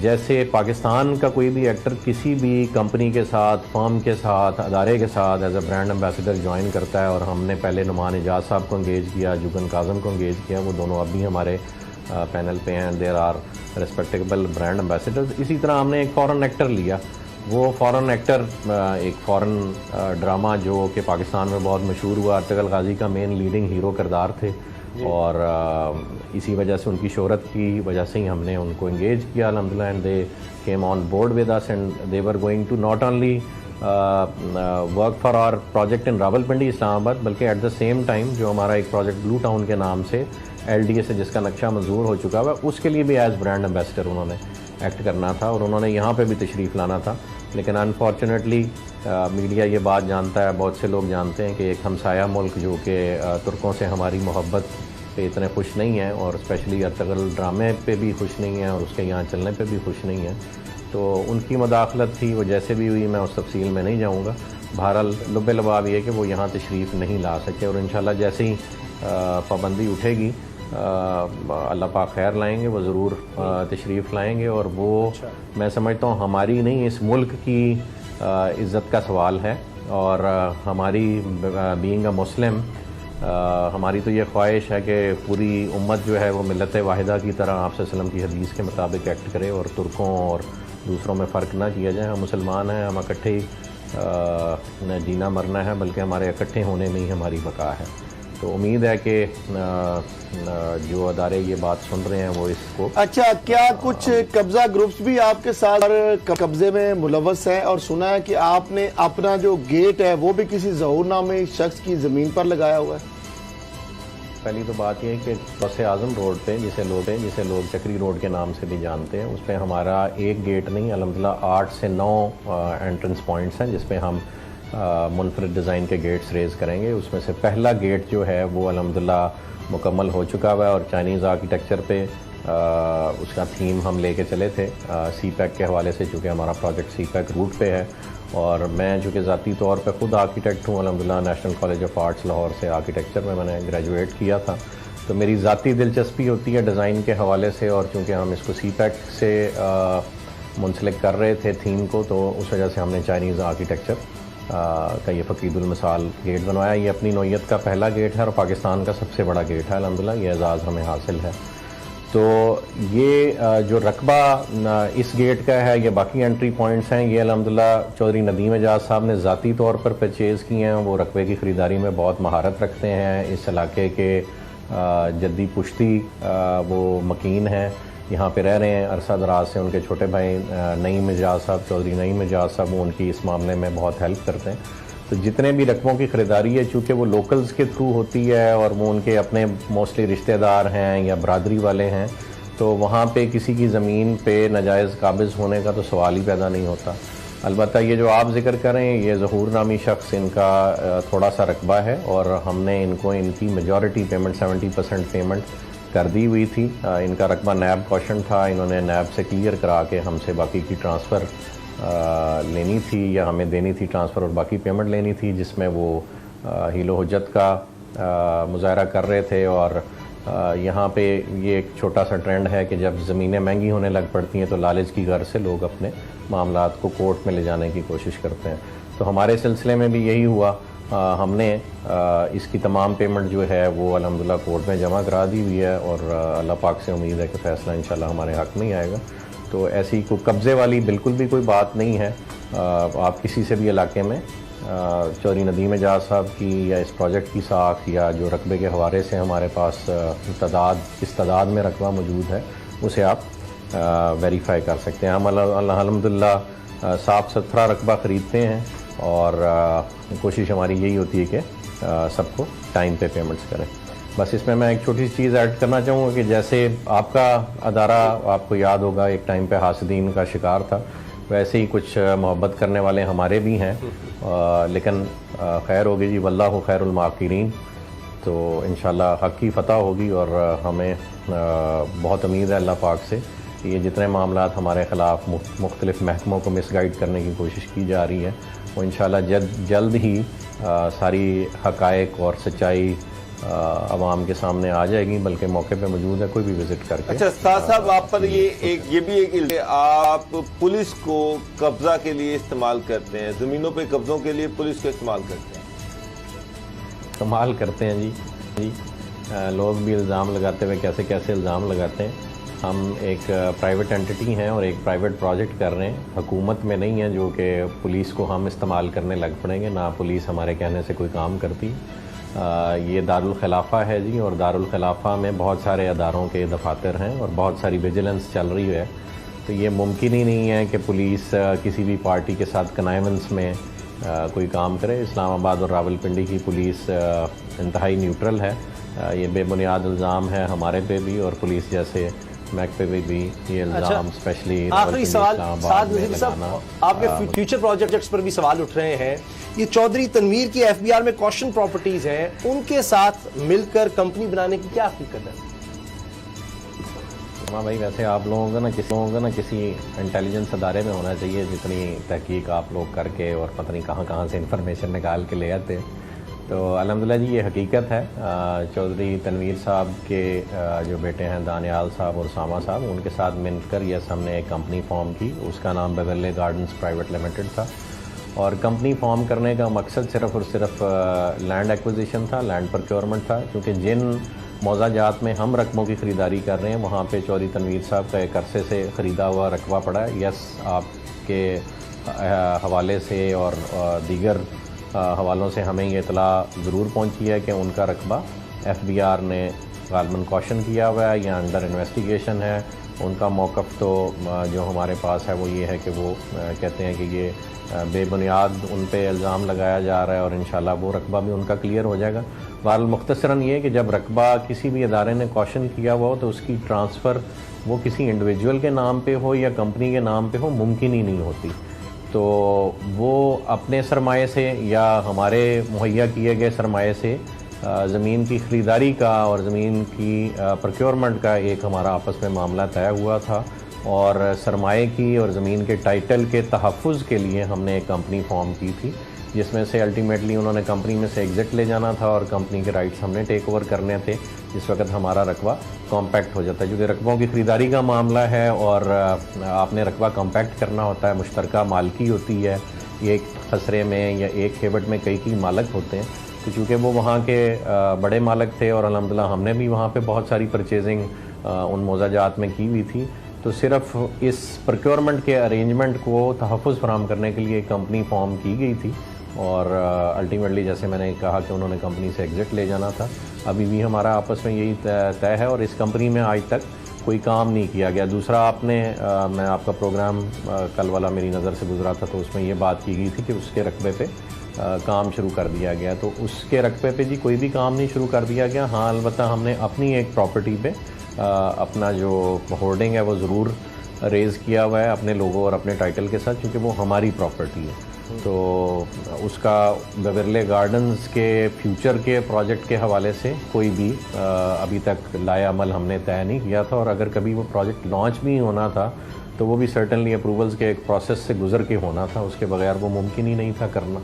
جیسے پاکستان کا کوئی بھی ایکٹر کسی بھی کمپنی کے ساتھ، فرم کے ساتھ، ادارے کے ساتھ as a brand ambassador join کرتا ہے، اور ہم نے پہلے نعمان اجاز صاحب کو انگیج کیا، جوگن کاظم کو انگیج کیا، وہ دونوں اب بھی ہمارے پینل پہ ہیں، there are respectable brand ambassadors. اسی طرح ہم نے ایک فورن ایکٹر لیا. وہ فورن ایکٹر ایک فورن ڈرامہ جو کہ پاکستان میں بہت مشہور ہوا، ارطغرل غازی کا مین لیڈنگ ہیرو کردار تھے، اور اسی وجہ سے ان کی شہرت کی وجہ سے ہی ہم نے ان کو انگیج کیا الحمدللہ. And they came on board with us and they were going to not only work for our project in Rawalpindi Islamabad, بلکہ ایٹ دا سیم ٹائم جو ہمارا ایک پروجیکٹ بلو ٹاؤن کے نام سے LDA سے جس کا نقشہ منظور ہو چکا ہوا، اس کے لیے بھی ایز برانڈ ایمبیسڈر انہوں نے ایکٹ کرنا تھا، اور انہوں نے یہاں پہ بھی تشریف لانا تھا. لیکن انفارچونیٹلی میڈیا یہ بات جانتا ہے، بہت سے لوگ جانتے ہیں کہ ایک ہمسایہ ملک جو کہ ترکوں سے ہماری محبت پہ اتنے خوش نہیں ہیں، اور اسپیشلی ارطغرل ڈرامے پہ بھی خوش نہیں ہیں، اور اس کے یہاں چلنے پہ بھی خوش نہیں ہیں، تو ان کی مداخلت تھی. وہ جیسے بھی ہوئی، میں اس تفصیل میں نہیں جاؤں گا. بہرحال لب لباب یہ کہ وہ یہاں تشریف نہیں لا سکے، اور انشاءاللہ جیسے ہی پابندی اٹھے گی اللہ پاک خیر لائیں گے، وہ ضرور تشریف لائیں گے. اور وہ میں سمجھتا ہوں ہماری نہیں، اس ملک کی عزت کا سوال ہے، اور ہماری بینگ اے مسلم ہماری تو یہ خواہش ہے کہ پوری امت جو ہے وہ ملت واحدہ کی طرح آپ صلی اللہ علیہ وسلم کی حدیث کے مطابق ایکٹ کرے، اور ترکوں اور دوسروں میں فرق نہ کیا جائے. ہم مسلمان ہیں، ہم اکٹھے ہی جینا مرنا ہے، بلکہ ہمارے اکٹھے ہونے میں ہی ہماری بقا ہے. تو امید ہے کہ جو ادارے یہ بات سن رہے ہیں وہ اس کو. اچھا، کیا کچھ قبضہ گروپس بھی آپ کے ساتھ قبضے میں ملوث ہیں؟ اور سنا ہے کہ آپ نے اپنا جو گیٹ ہے وہ بھی کسی ظہور نامی شخص کی زمین پر لگایا ہوا ہے. پہلی تو بات یہ ہے کہ بس اعظم روڈ پہ جسے لوگ چکری روڈ کے نام سے بھی جانتے ہیں، اس پہ ہمارا ایک گیٹ نہیں، الحمدللہ 8 سے 9 انٹرنس پوائنٹس ہیں جس پہ ہم منفرد ڈیزائن کے گیٹس ریز کریں گے. اس میں سے پہلا گیٹ جو ہے وہ الحمدللہ مکمل ہو چکا ہوا ہے، اور چائنیز آرکیٹیکچر پہ اس کا تھیم ہم لے کے چلے تھے سی پیک کے حوالے سے، چونکہ ہمارا پروجیکٹ سی پیک روٹ پہ ہے. اور میں چونکہ ذاتی طور پہ خود آرکیٹیکٹ ہوں، الحمدللہ national college of arts Lahore سے آرکیٹیکچر میں نے گریجویٹ کیا تھا، تو میری ذاتی دلچسپی ہوتی ہے ڈیزائن کے حوالے سے. اور چونکہ ہم اس کو سی پیک سے منسلک کر رہے تھے تھیم کو، تو اس وجہ سے ہم نے چائنیز آرکیٹیکچر کا یہ فقید المثال گیٹ بنوایا. یہ اپنی نوعیت کا پہلا گیٹ ہے، اور پاکستان کا سب سے بڑا گیٹ ہے الحمدللہ. یہ اعزاز ہمیں حاصل ہے. تو یہ جو رقبہ اس گیٹ کا ہے، یہ باقی انٹری پوائنٹس ہیں، یہ الحمدللہ چودھری ندیم اجاز صاحب نے ذاتی طور پر پرچیز کی ہیں. وہ رقبے کی خریداری میں بہت مہارت رکھتے ہیں، اس علاقے کے جدی پشتی وہ مکین ہیں، یہاں پہ رہ رہے ہیں عرصہ دراز سے. ان کے چھوٹے بھائی نعیم اجاز صاحب، چودھری نعیم اجاز صاحب، وہ ان کی اس معاملے میں بہت ہیلپ کرتے ہیں. تو جتنے بھی رقبوں کی خریداری ہے، چونکہ وہ لوکلز کے تھرو ہوتی ہے، اور وہ ان کے اپنے موسٹلی رشتہ دار ہیں یا برادری والے ہیں، تو وہاں پہ کسی کی زمین پہ ناجائز قابض ہونے کا تو سوال ہی پیدا نہیں ہوتا. البتہ یہ جو آپ ذکر کریں، یہ ظہور نامی شخص، ان کا تھوڑا سا رقبہ ہے، اور ہم نے ان کو ان کی میجورٹی پیمنٹ 70% پیمنٹ کر دی ہوئی تھی. ان کا رقبہ نیب کوشن تھا، انہوں نے نیب سے کلیئر کرا کے ہم سے باقی کی ٹرانسفر لینی تھی، یا ہمیں دینی تھی ٹرانسفر، اور باقی پیمنٹ لینی تھی، جس میں وہ حیل و حجت کا مظاہرہ کر رہے تھے. اور یہاں پہ یہ ایک چھوٹا سا ٹرینڈ ہے کہ جب زمینیں مہنگی ہونے لگ پڑتی ہیں تو لالچ کی غرض سے لوگ اپنے معاملات کو کورٹ میں لے جانے کی کوشش کرتے ہیں. تو ہمارے سلسلے میں بھی یہی ہوا. ہم نے اس کی تمام پیمنٹ جو ہے وہ الحمدللہ کورٹ میں جمع کرا دی ہوئی ہے، اور اللہ پاک سے امید ہے کہ فیصلہ انشاءاللہ ہمارے حق میں ہی آئے گا. تو ایسی کوئی قبضے والی بالکل بھی کوئی بات نہیں ہے. آپ کسی سے بھی علاقے میں چودھری ندیم اجاز صاحب کی یا اس پروجیکٹ کی ساکھ یا جو رقبے کے حوالے سے ہمارے پاس کس تعداد میں رقبہ موجود ہے، اسے آپ ویریفائی کر سکتے ہیں. ہم الحمدللہ صاف ستھرا رقبہ خریدتے ہیں، اور کوشش ہماری یہی ہوتی ہے کہ سب کو ٹائم پہ پیمنٹس کریں. بس اس میں ایک چھوٹی سی چیز ایڈ کرنا چاہوں گا کہ جیسے آپ کا ادارہ، آپ کو یاد ہوگا، ایک ٹائم پہ حاسدین کا شکار تھا، ویسے ہی کچھ محبت کرنے والے ہمارے بھی ہیں. لیکن خیر ہوگی جی، واللہ خیر الماکرین. تو انشاءاللہ حق کی فتح ہوگی، اور ہمیں بہت امید ہے اللہ پاک سے کہ یہ جتنے معاملات ہمارے خلاف مختلف محکموں کو مس گائیڈ کرنے کی کوشش کی جا رہی ہے، وہ انشاءاللہ جلد ہی ساری حقائق اور سچائی عوام کے سامنے آ جائے گی، بلکہ موقع پہ موجود ہے، کوئی بھی وزٹ کر کے۔ اچھا استاد صاحب، آپ پر یہ بھی ایک آپ پولیس کو قبضہ کے لیے استعمال کرتے ہیں، زمینوں پہ قبضوں کے لیے پولیس کو استعمال کرتے ہیں؟ استعمال کرتے ہیں جی، لوگ بھی الزام لگاتے ہوئے کیسے الزام لگاتے ہیں۔ ہم ایک پرائیویٹ انٹیٹی ہیں اور ایک پرائیویٹ پروجیکٹ کر رہے ہیں، حکومت میں نہیں ہے جو کہ پولیس کو ہم استعمال کرنے لگ پڑیں گے، نہ پولیس ہمارے کہنے سے کوئی کام کرتی۔ یہ دارالخلافہ ہے جی، اور دارالخلافہ میں بہت سارے اداروں کے دفاتر ہیں اور بہت ساری ویجیلنس چل رہی ہے، تو یہ ممکن ہی نہیں ہے کہ پولیس کسی بھی پارٹی کے ساتھ کنائونس میں کوئی کام کرے۔ اسلام آباد اور راولپنڈی کی پولیس انتہائی نیوٹرل ہے۔ یہ بے بنیاد الزام ہے ہمارے پہ بھی اور پولیس جیسے میک پہ بھی یہ الزام اسپیشلی۔ آخری سوال سعد نذیر صاحب، آپ کے فیوچر پروجیکٹس پر بھی سوال اٹھ رہے ہیں، یہ چودھری تنویر کی ایف بی آر میں کوشن پراپرٹیز ہیں، ان کے ساتھ مل کر کمپنی بنانے کی کیا حقیقت ہے؟ ہاں بھائی، ویسے آپ لوگوں کا نا کسی انٹیلیجنس ادارے میں ہونا چاہیے، جتنی تحقیق آپ لوگ کر کے اور پتہ نہیں کہاں سے انفارمیشن نکال کے لے آتے ہیں۔ تو الحمدللہ جی یہ حقیقت ہے، چودھری تنویر صاحب کے جو بیٹے ہیں دانیال صاحب اور ساما صاحب، ان کے ساتھ مل کر یس ہم نے ایک کمپنی فارم کی، اس کا نام بیورلے گارڈنز پرائیویٹ لمیٹڈ تھا، اور کمپنی فارم کرنے کا مقصد صرف اور صرف لینڈ ایکوزیشن تھا، لینڈ پروکیورمنٹ تھا، کیونکہ جن موضع جات میں ہم رقبوں کی خریداری کر رہے ہیں وہاں پہ چودھری تنویر صاحب کا ایک عرصے سے خریدا ہوا رقبہ پڑا ہے۔ یس آپ کے حوالے سے اور دیگر حوالوں سے ہمیں یہ اطلاع ضرور پہنچی ہے کہ ان کا رقبہ ایف بی آر نے غالباً کوشن کیا ہوا ہے یا انڈر انویسٹیگیشن ہے۔ ان کا موقف تو جو ہمارے پاس ہے وہ یہ ہے کہ وہ کہتے ہیں کہ یہ بے بنیاد ان پہ الزام لگایا جا رہا ہے اور انشاءاللہ وہ رقبہ بھی ان کا کلیئر ہو جائے گا۔ بہرحال مختصراً یہ کہ جب رقبہ کسی بھی ادارے نے کوشن کیا ہوا ہو تو اس کی ٹرانسفر وہ کسی انڈیویجول کے نام پہ ہو یا کمپنی کے نام پہ ہو ممکن ہی نہیں ہوتی، تو وہ اپنے سرمایے سے یا ہمارے مہیا کیے گئے سرمایے سے زمین کی خریداری کا اور زمین کی پروکیورمنٹ کا ایک ہمارا آپس میں معاملہ طے ہوا تھا، اور سرمایے کی اور زمین کے ٹائٹل کے تحفظ کے لیے ہم نے ایک کمپنی فارم کی تھی، جس میں سے الٹیمیٹلی انہوں نے کمپنی میں سے ایگزٹ لے جانا تھا اور کمپنی کے رائٹس ہم نے ٹیک اوور کرنے تھے، جس وقت ہمارا رقبہ کمپیکٹ ہو جاتا ہے۔ کیونکہ رقبوں کی خریداری کا معاملہ ہے اور آپ نے رقبہ کمپیکٹ کرنا ہوتا ہے، مشترکہ مالکی ہوتی ہے، ایک خسرے میں یا ایک کھیبٹ میں کئی مالک ہوتے ہیں، تو چونکہ وہ وہاں کے بڑے مالک تھے اور الحمدللہ ہم نے بھی وہاں پہ بہت ساری پرچیزنگ ان موضع جات میں کی ہوئی تھی، تو صرف اس پروکیورمنٹ کے ارینجمنٹ کو تحفظ فراہم کرنے کے لیے ایک کمپنی فارم کی گئی تھی، اور الٹیمیٹلی جیسے میں نے کہا کہ انہوں نے کمپنی سے ایگزٹ لے جانا تھا۔ ابھی بھی ہمارا آپس میں یہی طے ہے اور اس کمپنی میں آج تک کوئی کام نہیں کیا گیا۔ دوسرا میں آپ کا پروگرام کل والا میری نظر سے گزرا تھا، تو اس میں یہ بات کی گئی تھی کہ اس کے رقبے پہ کام شروع کر دیا گیا، تو اس کے رقبے پہ جی کوئی بھی کام نہیں شروع کر دیا گیا۔ ہاں البتہ ہم نے اپنی ایک پراپرٹی پہ اپنا جو ہولڈنگ ہے وہ ضرور ریز کیا ہوا ہے اپنے لوگوں اور اپنے ٹائٹل کے ساتھ، کیونکہ وہ ہماری پراپرٹی ہے، تو اس کا بیورلے گارڈنز کے فیوچر کے پروجیکٹ کے حوالے سے کوئی بھی ابھی تک لائے عمل ہم نے طے نہیں کیا تھا، اور اگر کبھی وہ پروجیکٹ لانچ بھی ہونا تھا تو وہ بھی سرٹنلی اپروولز کے ایک پروسیس سے گزر کے ہونا تھا، اس کے بغیر وہ ممکن ہی نہیں تھا کرنا،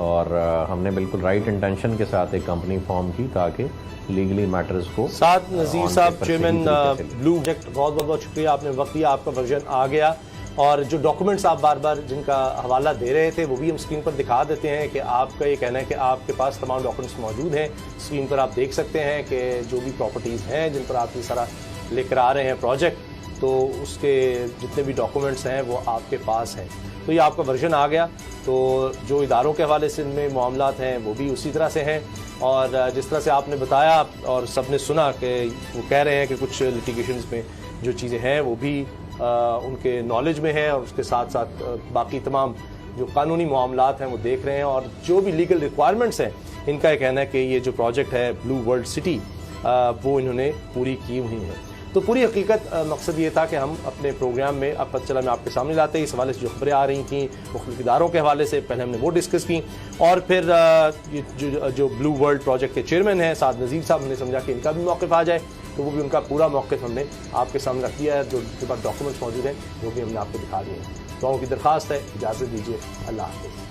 اور ہم نے بالکل رائٹ انٹینشن کے ساتھ ایک کمپنی فارم کی تاکہ لیگلی میٹرز کو۔ سعد نذیر صاحب، چیئرمین بلو پروجیکٹ، بہت بہت شکریہ، آپ نے وقت دیا، آپ کا ورژن آ گیا، اور جو ڈاکومنٹس آپ بار بار جن کا حوالہ دے رہے تھے وہ بھی ہم اسکرین پر دکھا دیتے ہیں کہ آپ کا یہ کہنا ہے کہ آپ کے پاس تمام ڈاکومنٹس موجود ہیں۔ اسکرین پر آپ دیکھ سکتے ہیں کہ جو بھی پراپرٹیز ہیں جن پر آپ یہ سارا لے کر آ رہے ہیں پروجیکٹ، تو اس کے جتنے بھی ڈاکومنٹس ہیں وہ آپ کے پاس ہیں، تو یہ آپ کا ورژن آ گیا۔ تو جو اداروں کے حوالے سے ان میں معاملات ہیں وہ بھی اسی طرح سے ہیں، اور جس طرح سے آپ نے بتایا اور سب نے سنا کہ وہ کہہ رہے ہیں کہ کچھ لٹیگیشنز میں جو چیزیں ہیں وہ بھی ان کے نالج میں ہیں، اور اس کے ساتھ ساتھ باقی تمام جو قانونی معاملات ہیں وہ دیکھ رہے ہیں، اور جو بھی لیگل ریکوائرمنٹس ہیں ان کا یہ کہنا ہے کہ یہ جو پروجیکٹ ہے بلو ورلڈ سٹی وہ انہوں نے پوری کی ہوئی ہے۔ تو پوری حقیقت مقصد یہ تھا کہ ہم اپنے پروگرام میں اب پتہ چلا میں آپ کے سامنے لاتے ہیں، اس حوالے سے جو خبریں آ رہی تھیں مختلف اداروں کے حوالے سے، پہلے ہم نے وہ ڈسکس کی، اور پھر جو بلو ورلڈ پروجیکٹ کے چیئرمین ہیں سعد نذیر صاحب، ہم نے سمجھا کہ ان کا بھی موقف آ جائے، تو وہ بھی ان کا پورا موقف ہم نے آپ کے سامنے رکھ دیا ہے، جو کے بعد ڈاکومنٹس موجود ہیں وہ بھی ہم نے آپ کو دکھا دیے ہیں۔ دعاؤں کی درخواست ہے، اجازت دیجیے، اللہ حافظ۔